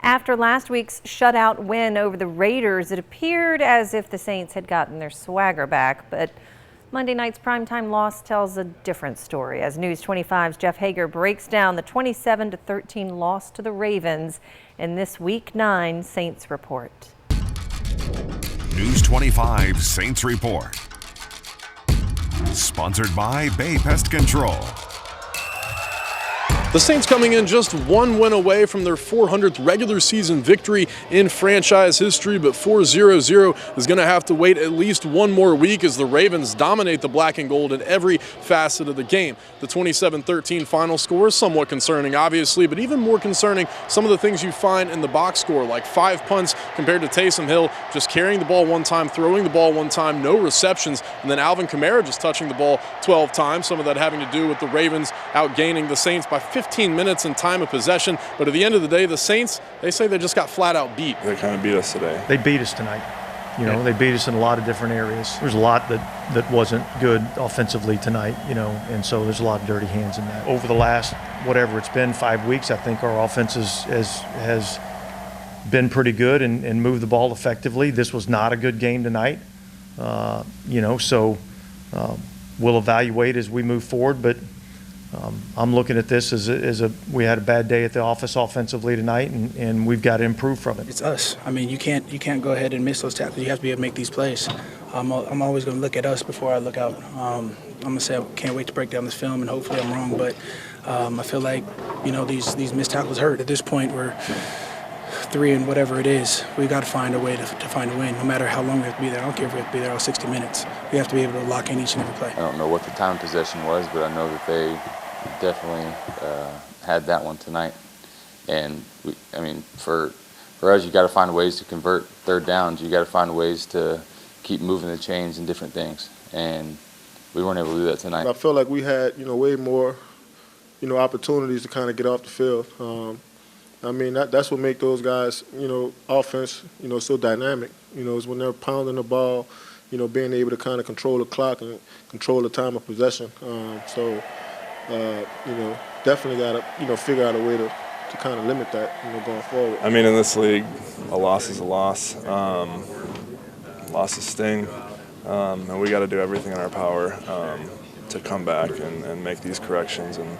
After last week's shutout win over the Raiders, it appeared as if the Saints had gotten their swagger back, but Monday night's primetime loss tells a different story as News 25's Jeff Hager breaks down the 27-13 loss to the Ravens in this Week 9 Saints Report. News 25 Saints Report. Sponsored by Bay Pest Control. The Saints coming in just one win away from their 400th regular season victory in franchise history, but 4-0-0 is going to have to wait at least one more week as the Ravens dominate the black and gold in every facet of the game. The 27-13 final score is somewhat concerning, obviously, but even more concerning, some of the things you find in the box score, like 5 punts compared to Taysom Hill, just carrying the ball one time, throwing the ball one time, no receptions, and then Alvin Kamara just touching the ball 12 times, some of that having to do with the Ravens outgaining the Saints by 15 minutes in time of possession. But at the end of the day, the Saints, they say they just got flat out beat. They kind of beat us today. They beat us tonight. They beat us in a lot of different areas. There's a lot that wasn't good offensively tonight, and so there's a lot of dirty hands in that. Over the last, whatever it's been, 5 weeks, I think our offense has been pretty good and moved the ball effectively. This was not a good game tonight, so we'll evaluate as we move forward, but I'm looking at this as we had a bad day at the office offensively tonight, and we've got to improve from it. It's us. I mean, you can't go ahead and miss those tackles. You have to be able to make these plays. I'm always going to look at us before I look out. I'm going to say I can't wait to break down this film, and hopefully I'm wrong. But I feel like these missed tackles hurt. At this point, we're 3 and whatever it is. We got to find a way to find a win, no matter how long we have to be there. I don't care if we have to be there all 60 minutes. We have to be able to lock in each and every play. I don't know what the time possession was, but I know that they definitely had that one tonight. And for us, you got to find ways to convert third downs. You got to find ways to keep moving the chains and different things. And we weren't able to do that tonight. I feel like we had way more opportunities to kind of get off the field. That's what make those guys offense so dynamic. Is when they're pounding the ball, being able to kind of control the clock and control the time of possession. Definitely got to figure out a way to kind of limit that going forward. In this league, a loss is a loss. Losses sting, and we got to do everything in our power to come back and make these corrections and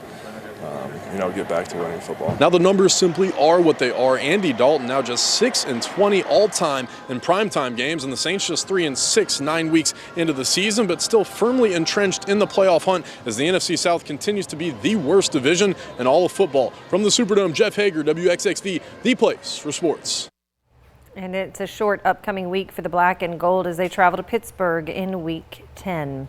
get back to winning football. Now the numbers simply are what they are. Andy Dalton now just 6-20 all-time in primetime games, and the Saints just 3-6 9 weeks into the season, but still firmly entrenched in the playoff hunt as the NFC South continues to be the worst division in all of football. From the Superdome, Jeff Hager, WXXV, the place for sports. And it's a short upcoming week for the black and gold as they travel to Pittsburgh in Week 10.